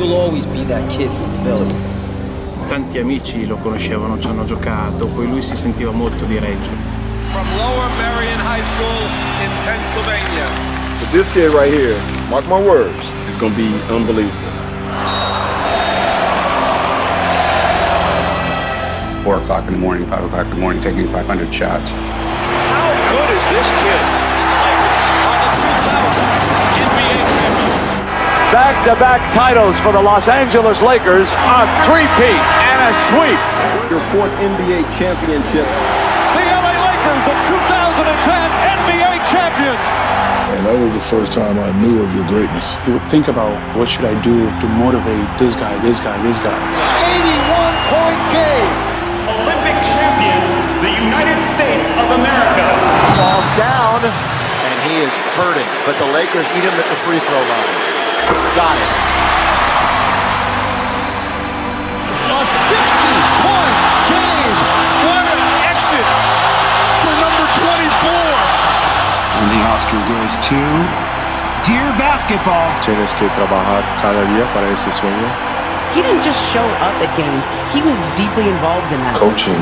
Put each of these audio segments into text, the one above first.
You'll always be that kid from Philly. Tanti amici lo conoscevano, ci hanno giocato, poi lui si sentiva molto di Reggio. From Lower Merion High School in Pennsylvania. But this kid right here, mark my words, is going to be unbelievable. 4 o'clock in the morning, 5 o'clock in the morning, taking 500 shots. How good is this kid? On the 2000 NBA champions. Back-to-back titles for the Los Angeles Lakers, a three-peat and a sweep. Your 4th NBA championship. The LA Lakers, the 2010 NBA champions. And that was the first time I knew of your greatness. You would think about what should I do to motivate this guy, this guy, this guy. 81-point game. Olympic champion, the United States of America. Falls down, and he is hurting. But the Lakers eat him at the free throw line. Got it. A 60-point game. What an exit For number 24. And the Oscar goes to Dear Basketball. Tienes que trabajar cada día para ese sueño. He didn't just show up at games. He was deeply involved in that. Coaching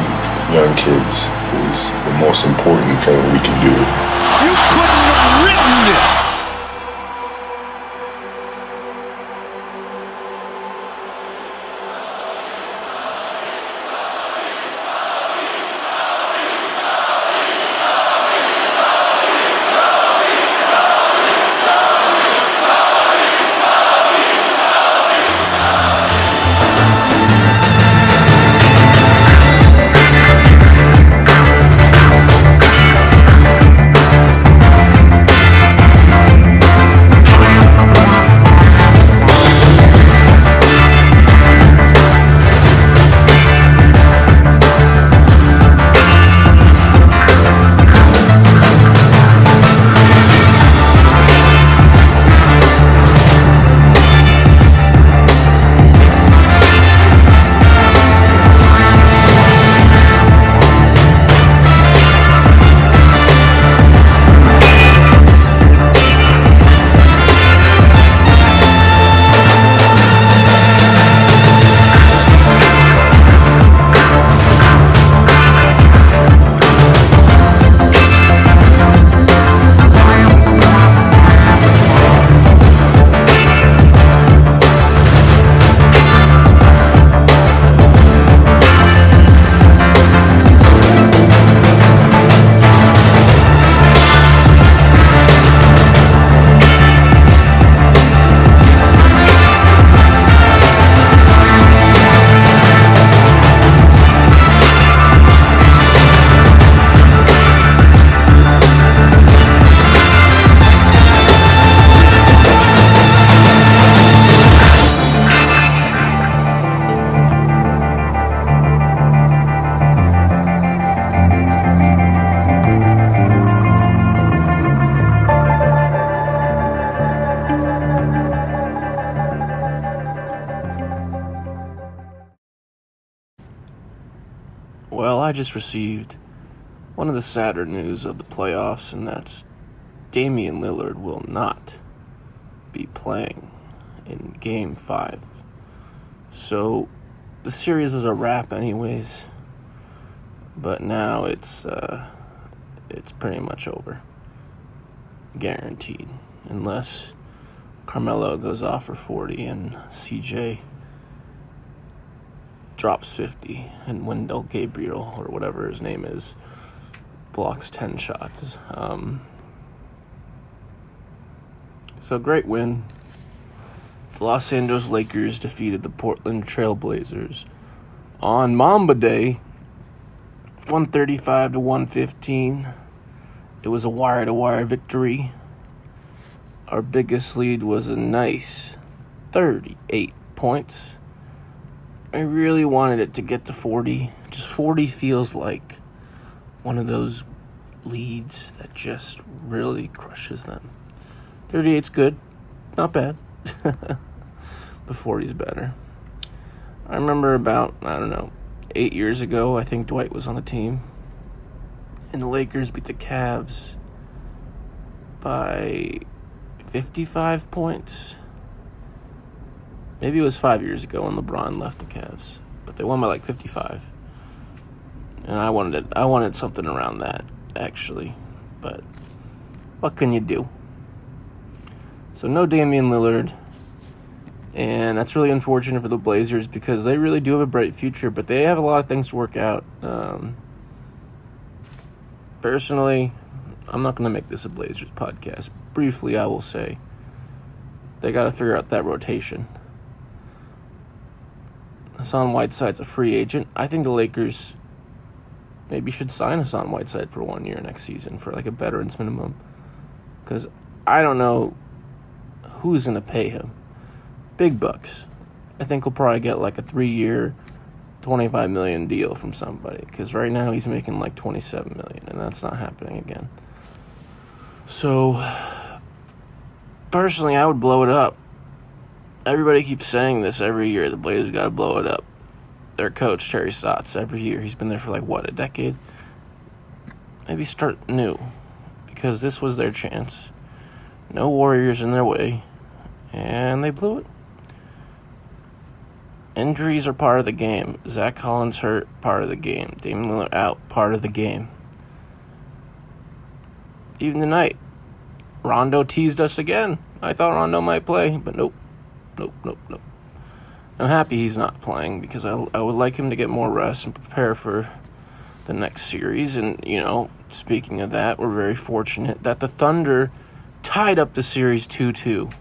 young kids is the most important thing we can do. You couldn't have written this. Well, I just received one of the sadder news of the playoffs, and that's Damian Lillard will not be playing in Game 5. So, the series was a wrap anyways, but now it's pretty much over. Guaranteed. Unless Carmelo goes off for 40 and CJ drops 50 and Wendell Gabriel, or whatever his name is, blocks 10 shots. So great win. The Los Angeles Lakers defeated the Portland Trail Blazers on Mamba Day, 135-115. It was a wire-to-wire victory. Our biggest lead was a nice 38 points. I really wanted it to get to 40. Just 40 feels like one of those leads that just really crushes them. 38's good. Not bad. But 40's better. I remember about, 8 years ago, I think Dwight was on the team, and the Lakers beat the Cavs by 55 points. Maybe it was 5 years ago when LeBron left the Cavs, but they won by like 55. And I wanted something around that, actually. But what can you do? So no Damian Lillard. And that's really unfortunate for the Blazers because they really do have a bright future, but they have a lot of things to work out. Personally, I'm not going to make this a Blazers podcast. Briefly, I will say they got to figure out that rotation. Hassan Whiteside's a free agent. I think the Lakers maybe should sign Hassan Whiteside for 1 year next season for like a veterans minimum. Because I don't know who's going to pay him. Big bucks. I think he'll probably get like a 3-year, $25 million deal from somebody. Because right now he's making like $27 million, and that's not happening again. So, personally, I would blow it up. Everybody keeps saying this every year. The Blazers got to blow it up. Their coach, Terry Stotts, every year. He's been there for like, what, a decade? Maybe start new. Because this was their chance. No Warriors in their way. And they blew it. Injuries are part of the game. Zach Collins hurt, part of the game. Damian Lillard out, part of the game. Even tonight, Rondo teased us again. I thought Rondo might play, but nope. I'm happy he's not playing because I would like him to get more rest and prepare for the next series. And, speaking of that, we're very fortunate that the Thunder tied up the series 2-2.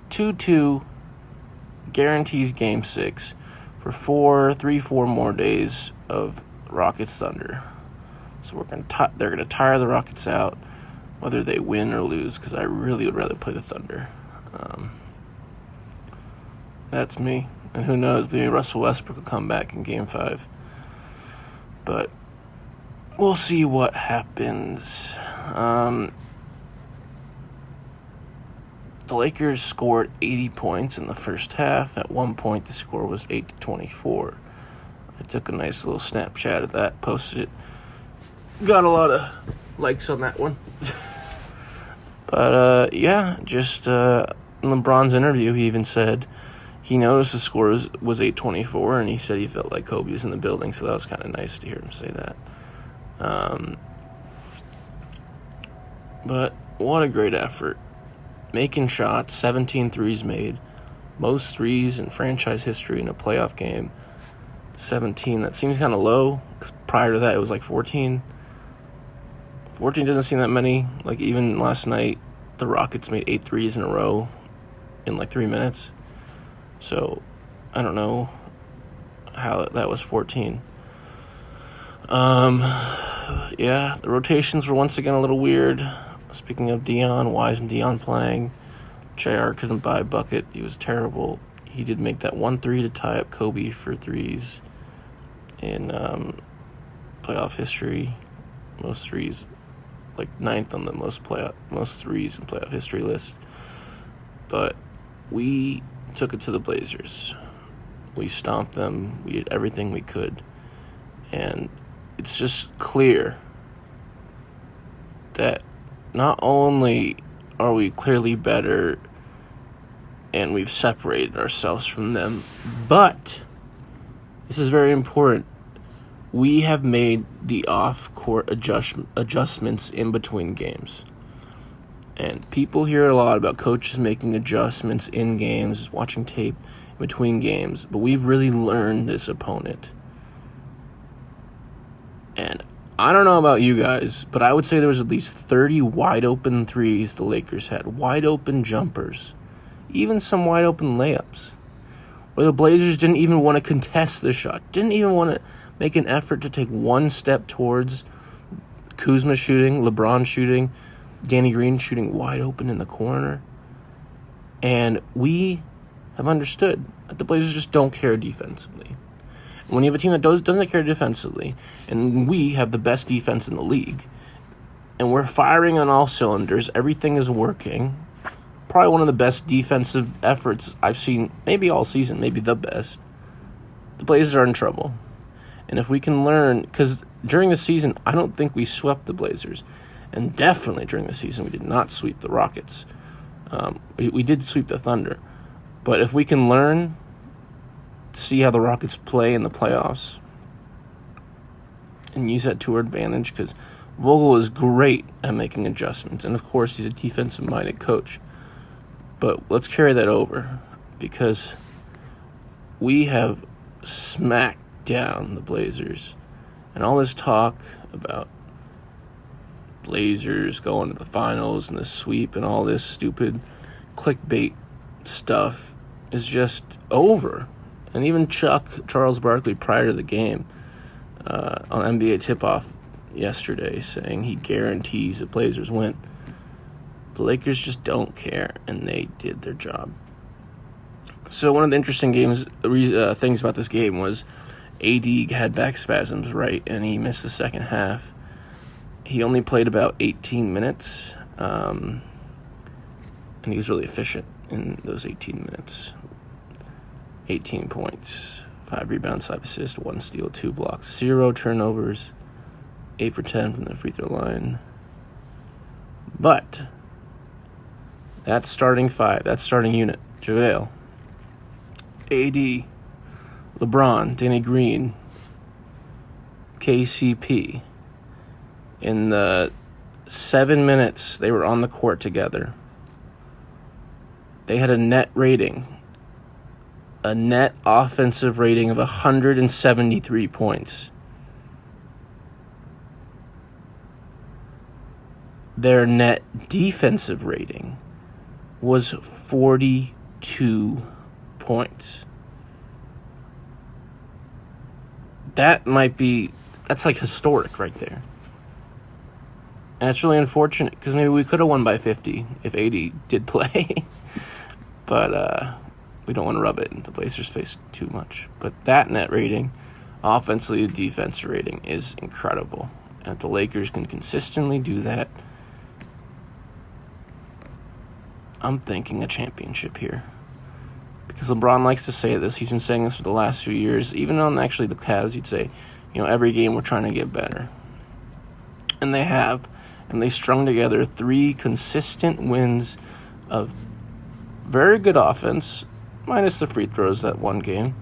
2-2 guarantees Game 6 for 3-4 more days of Rockets Thunder. So they're gonna tire the Rockets out, whether they win or lose, because I really would rather play the Thunder. That's me. And who knows, maybe Russell Westbrook will come back in Game 5. But we'll see what happens. The Lakers scored 80 points in the first half. At one point, the score was 8-24. I took a nice little Snapchat of that, posted it. Got a lot of likes on that one. But, just in LeBron's interview, he even said he noticed the score was 8-24, and he said he felt like Kobe was in the building, so that was kind of nice to hear him say that. But what a great effort. Making shots, 17 threes made. Most threes in franchise history in a playoff game. 17, that seems kind of low, because prior to that it was like 14. 14 doesn't seem that many. Like, even last night, the Rockets made 8 threes in a row in like 3 minutes. So, I don't know how that was 14. The rotations were once again a little weird. Speaking of Dion, why isn't Dion playing? JR couldn't buy a bucket. He was terrible. He did make that 1 3 to tie up Kobe for threes in playoff history. Most threes, like 9th on the most threes in playoff history list. But we took it to the Blazers. We stomped them. We did everything we could. And it's just clear that not only are we clearly better and we've separated ourselves from them, but this is very important. We have made the off-court adjustments in between games. And people hear a lot about coaches making adjustments in games, watching tape in between games, but we've really learned this opponent. And I don't know about you guys, but I would say there was at least 30 wide-open threes the Lakers had. Wide-open jumpers. Even some wide-open layups. Where the Blazers didn't even want to contest the shot. Didn't even want to make an effort to take one step towards Kuzma shooting, LeBron shooting, Danny Green shooting wide open in the corner. And we have understood that the Blazers just don't care defensively. When you have a team that doesn't care defensively, and we have the best defense in the league, and we're firing on all cylinders, everything is working, probably one of the best defensive efforts I've seen, maybe all season, maybe the best, the Blazers are in trouble. And if we can learn, because during the season, I don't think we swept the Blazers, and definitely during the season, we did not sweep the Rockets. We did sweep the Thunder, But if we can learn to see how the Rockets play in the playoffs and use that to our advantage, because Vogel is great at making adjustments, and of course he's a defensive-minded coach. But let's carry that over, because we have smacked down the Blazers. And all this talk about Blazers going to the finals and the sweep and all this stupid clickbait stuff is just over. And even Charles Barkley, prior to the game, on NBA Tip-Off yesterday, saying he guarantees the Blazers win. The Lakers just don't care, and they did their job. So one of the interesting things about this game was AD had back spasms, right, and he missed the second half. He only played about 18 minutes, and he was really efficient in those 18 minutes. 18 points, 5 rebounds, 5 assists, 1 steal, 2 blocks, 0 turnovers, 8 for 10 from the free throw line. But that starting five, that starting unit, JaVale, AD, LeBron, Danny Green, KCP, in the 7 minutes they were on the court together, they had a net offensive rating of 173 points. Their net defensive rating was 42 points. That's like historic right there. And it's really unfortunate, because maybe we could have won by 50 if AD did play. But we don't want to rub it in the Blazers' face too much. But that net rating, offensively, defensive rating, is incredible. And if the Lakers can consistently do that, I'm thinking a championship here. Because LeBron likes to say this. He's been saying this for the last few years. Even on actually the Cavs, he'd say, every game we're trying to get better. And they have. And they strung together 3 consistent wins of very good offense, minus the free throws that one game,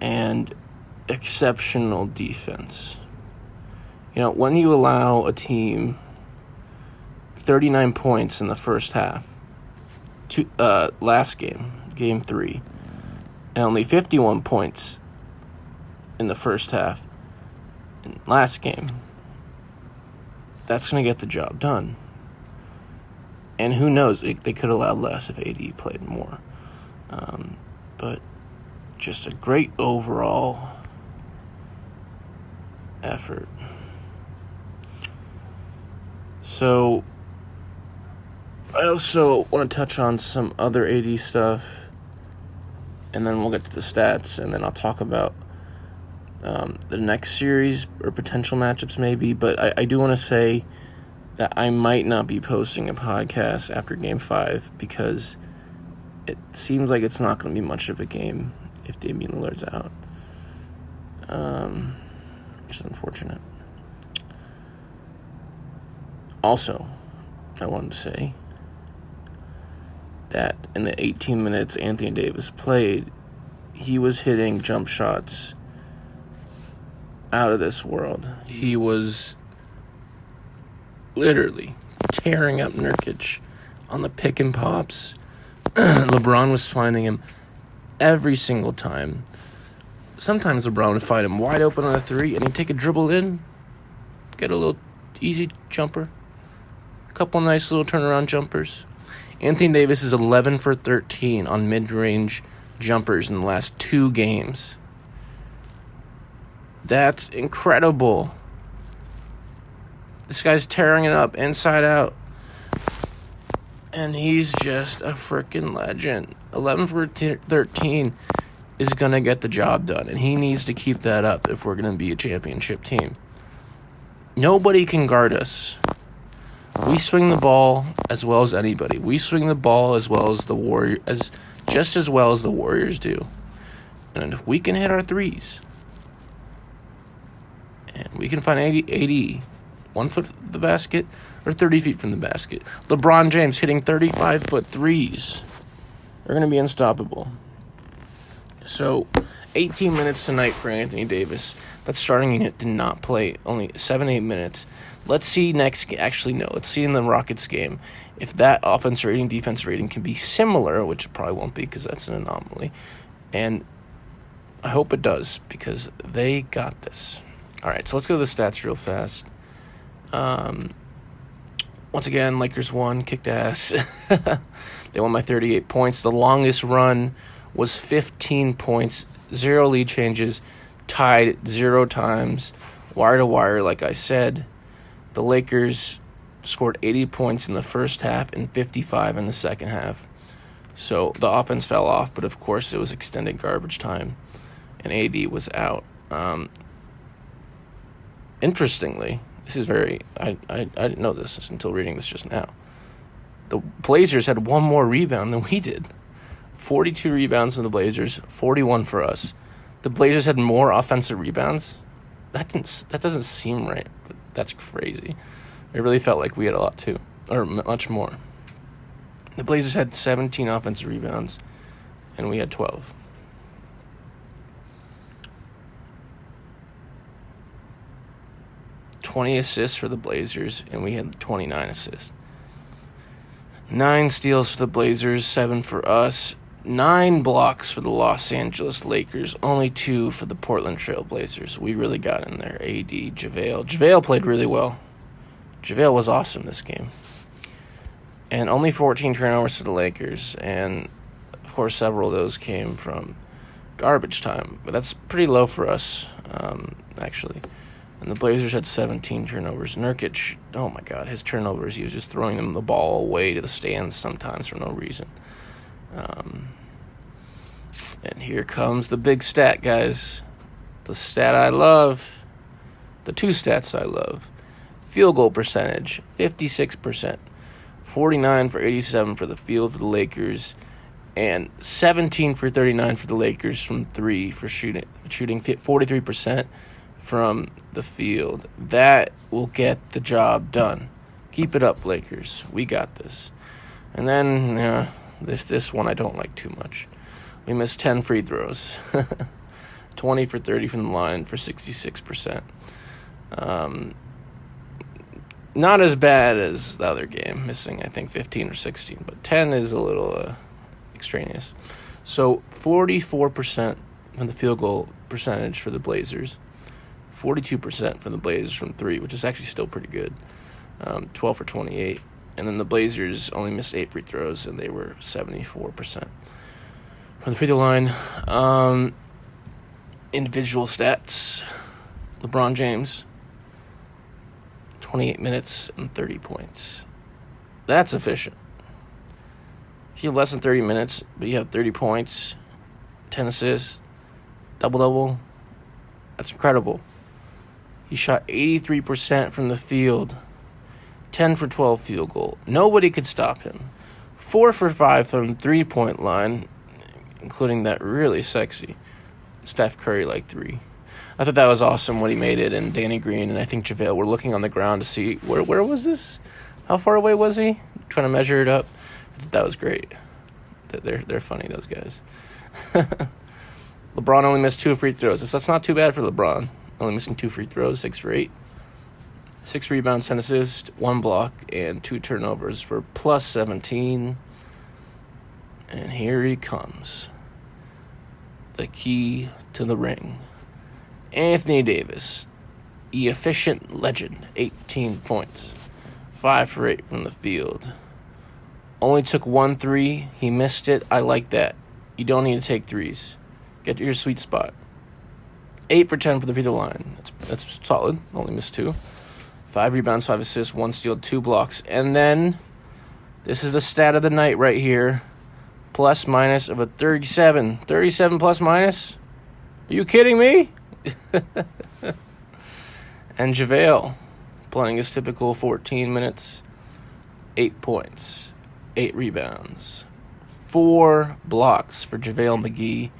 and exceptional defense. When you allow a team 39 points in the first half, last game 3, and only 51 points in the first half in last game, that's going to get the job done. And who knows, they could have allowed less if AD played more. But just a great overall effort. So I also want to touch on some other AD stuff, and then we'll get to the stats, and then I'll talk about the next series or potential matchups maybe. But I do want to say that I might not be posting a podcast after Game 5, because it seems like it's not going to be much of a game if Damian Lillard's out, which is unfortunate. Also, I wanted to say that in the 18 minutes Anthony Davis played, he was hitting jump shots out of this world. He was literally tearing up Nurkic on the pick and pops. LeBron was finding him every single time. Sometimes LeBron would find him wide open on a 3, and he'd take a dribble in, get a little easy jumper, a couple nice little turnaround jumpers. Anthony Davis is 11 for 13 on mid-range jumpers in the last 2 games. That's incredible. This guy's tearing it up inside out. And he's just a freaking legend. 11 for 13 is going to get the job done. And he needs to keep that up if we're going to be a championship team. Nobody can guard us. We swing the ball as well as anybody. We swing the ball as well as the Warriors, just as well as the Warriors do. And if we can hit our threes, and we can find 80 1 foot from the basket or 30 feet from the basket. LeBron James hitting 35-foot threes. They're going to be unstoppable. So, 18 minutes tonight for Anthony Davis. That starting unit did not play, only 7-8 minutes. Let's see let's see in the Rockets game if that offense rating, defense rating can be similar, which it probably won't be because that's an anomaly. And I hope it does because they got this. All right, so let's go to the stats real fast. Once again, Lakers won, kicked ass. They won by 38 points. The longest run was 15 points, 0 lead changes, tied 0 times, wire to wire, like I said. The Lakers scored 80 points in the first half and 55 in the second half. So the offense fell off, but of course it was extended garbage time, and AD was out. Interestingly, this is very... I didn't know this until reading this just now. The Blazers had one more rebound than we did. 42 rebounds for the Blazers, 41 for us. The Blazers had more offensive rebounds? That doesn't seem right, but that's crazy. It really felt like we had a lot too, or much more. The Blazers had 17 offensive rebounds, and we had 12. $20 assists for the Blazers, and we had 29 assists. 9 steals for the Blazers, 7 for us. 9 blocks for the Los Angeles Lakers, only 2 for the Portland Trail Blazers. We really got in there. AD, JaVale. JaVale played really well. JaVale was awesome this game. And only 14 turnovers for the Lakers, and of course several of those came from garbage time. But that's pretty low for us, actually. And the Blazers had 17 turnovers. Nurkic, oh my God, his turnovers, he was just throwing them the ball away to the stands sometimes for no reason. And here comes the big stat, guys. The stat I love. The 2 stats I love. Field goal percentage, 56%. 49 for 87 for the field for the Lakers. And 17 for 39 for the Lakers from 3 for shooting 43% from the field. That will get the job done. Keep it up, Lakers. We got this. And then, this one I don't like too much. We missed 10 free throws. 20 for 30 from the line for 66%. Not as bad as the other game, missing, I think, 15 or 16. But 10 is a little extraneous. So 44% from the field goal percentage for the Blazers. 42% from the Blazers from 3, which is actually still pretty good. 12 for 28. And then the Blazers only missed 8 free throws, and they were 74%. From the free throw line, individual stats. LeBron James, 28 minutes and 30 points. That's efficient. If you have less than 30 minutes, but you have 30 points, 10 assists, double-double, that's incredible. He shot 83% from the field, 10 for 12 field goal. Nobody could stop him. 4 for 5 from three-point line, including that really sexy Steph Curry like 3. I thought that was awesome when he made it, and Danny Green and I think JaVale were looking on the ground to see where was this? How far away was he? Trying to measure it up. I thought that was great. They're funny, those guys. LeBron only missed 2 free throws. That's not too bad for LeBron. Only missing 2 free throws, 6 for 8. 6 rebounds, 10 assists, 1 block, and 2 turnovers for plus 17. And here he comes. The key to the ring. Anthony Davis, the efficient legend, 18 points. 5 for 8 from the field. Only took 1 3. He missed it. I like that. You don't need to take threes. Get to your sweet spot. 8 for 10 for the free throw line. That's solid. Only missed 2. 5 rebounds, 5 assists, 1 steal, 2 blocks. And then, this is the stat of the night right here. Plus minus of a 37. 37 plus minus? Are you kidding me? And JaVale, playing his typical 14 minutes, 8 points, 8 rebounds, 4 blocks for JaVale McGee,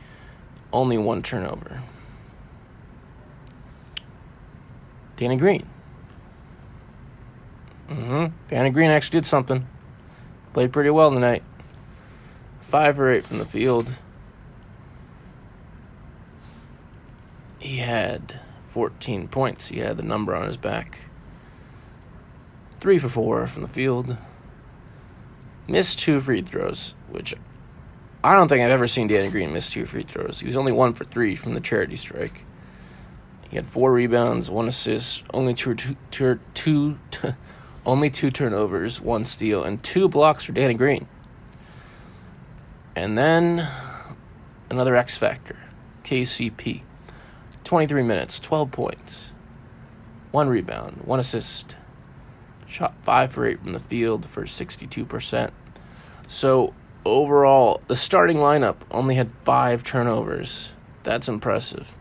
only 1 turnover. Danny Green. Danny Green actually did something. Played pretty well tonight. 5 for 8 from the field. He had 14 points. He had the number on his back. 3 for 4 from the field. Missed 2 free throws, which I don't think I've ever seen Danny Green miss 2 free throws. He was only 1 for 3 from the charity strike. He had 4 rebounds, 1 assist, only two turnovers, 1 steal, and 2 blocks for Danny Green. And then another X factor, KCP. 23 minutes, 12 points, 1 rebound, 1 assist. Shot 5 for 8 from the field for 62%. So overall, the starting lineup only had 5 turnovers. That's impressive.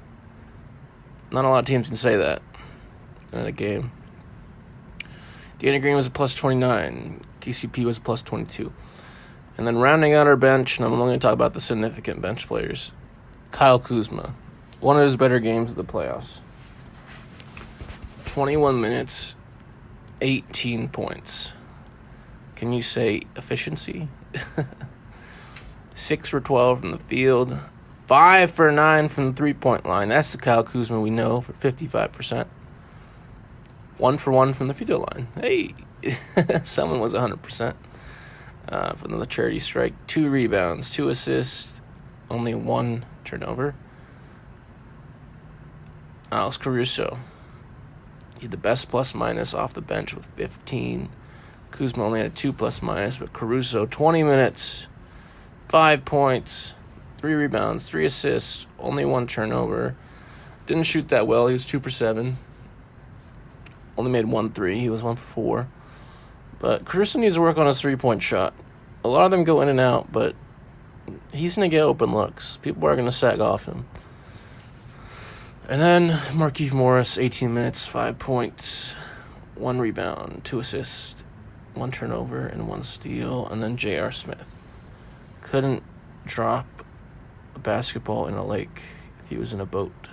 Not a lot of teams can say that in a game. Danny Green was a plus 29. KCP was a plus 22. And then rounding out our bench, and I'm only going to talk about the significant bench players, Kyle Kuzma. One of his better games of the playoffs. 21 minutes, 18 points. Can you say efficiency? 6 for 12 from the field. 5 for 9 from the three-point line. That's the Kyle Kuzma we know for 55%. 1 for 1 from the free throw line. Hey, someone was 100% from the charity strike. 2 rebounds, 2 assists, only 1 turnover. Alex Caruso. He had the best plus-minus off the bench with 15. Kuzma only had a 2 plus-minus, but Caruso, 20 minutes, 5 points, 3 rebounds, 3 assists, only 1 turnover. Didn't shoot that well. He was 2 for 7. Only made 1 3. He was 1 for 4. But Caruso needs to work on his 3-point shot. A lot of them go in and out, but he's going to get open looks. People are going to sag off him. And then Markieff Morris, 18 minutes, 5 points, 1 rebound, 2 assists, 1 turnover, and 1 steal. And then J.R. Smith. Couldn't drop a basketball in a lake if he was in a boat.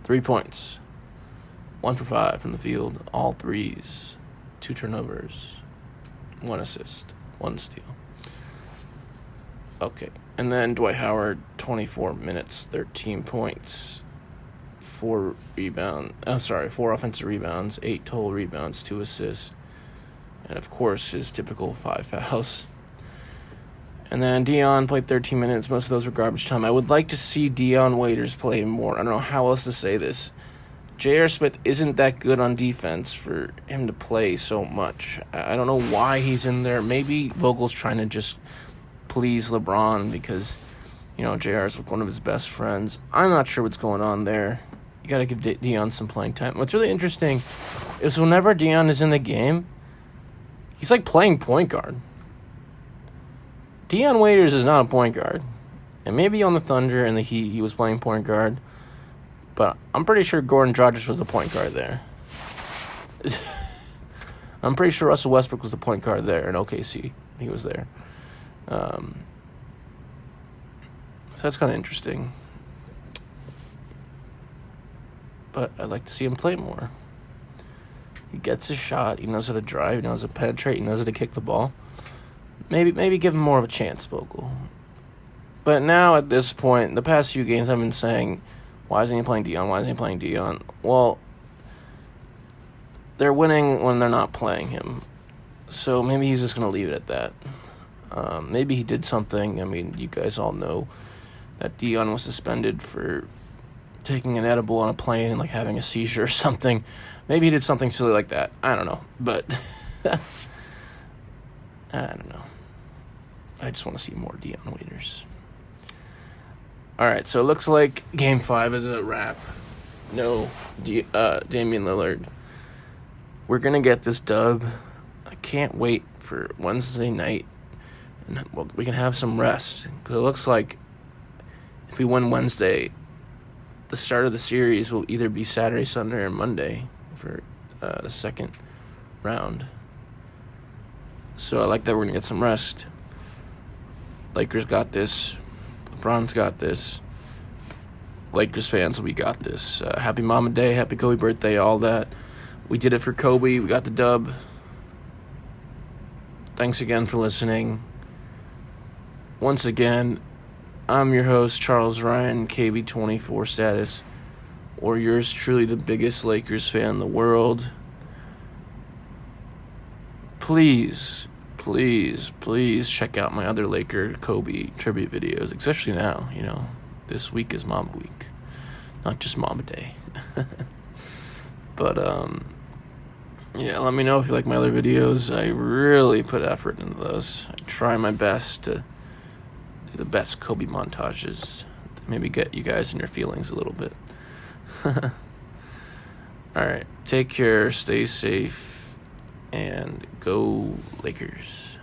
3 points, 1 for 5 from the field, all threes, 2 turnovers, 1 assist, 1 steal. Okay, and then Dwight Howard, 24 minutes, 13 points, 4 offensive rebounds, 8 total rebounds, 2 assists, and of course his typical 5 fouls. And then Dion played 13 minutes. Most of those were garbage time. I would like to see Dion Waiters play more. I don't know how else to say this. J.R. Smith isn't that good on defense for him to play so much. I don't know why he's in there. Maybe Vogel's trying to just please LeBron because, J.R. is one of his best friends. I'm not sure what's going on there. You got to give Dion some playing time. What's really interesting is whenever Dion is in the game, he's like playing point guard. Dion Waiters is not a point guard. And maybe on the Thunder and the Heat he was playing point guard. But I'm pretty sure Gordon Dragic was the point guard there. I'm pretty sure Russell Westbrook was the point guard there in OKC. He was there. So that's kind of interesting. But I'd like to see him play more. He gets his shot. He knows how to drive. He knows how to penetrate. He knows how to kick the ball. Maybe give him more of a chance, Vogel. But now at this point, the past few games I've been saying, why isn't he playing Dion? Why isn't he playing Dion? Well, they're winning when they're not playing him. So maybe he's just going to leave it at that. Maybe he did something. I mean, you guys all know that Dion was suspended for taking an edible on a plane and having a seizure or something. Maybe he did something silly like that. I don't know. But I don't know. I just want to see more Dion Waiters. All right, so it looks like Game 5 is a wrap. No Damian Lillard. We're going to get this dub. I can't wait for Wednesday night. And we can have some rest. Because it looks like if we win Wednesday, the start of the series will either be Saturday, Sunday, or Monday for the second round. So I like that we're going to get some rest. Lakers got this. LeBron's got this. Lakers fans, we got this. Happy Mama Day, happy Kobe birthday, all that. We did it for Kobe. We got the dub. Thanks again for listening. once again, I'm your host, Charles Ryan, KB24 status, or yours truly, the biggest Lakers fan in the world. Please check out my other Laker Kobe tribute videos, especially now, this week is Mamba Week, not just Mamba Day. But, yeah, let me know if you like my other videos. I really put effort into those. I try my best to do the best Kobe montages, to maybe get you guys in your feelings a little bit. Alright, take care, stay safe, and go Lakers.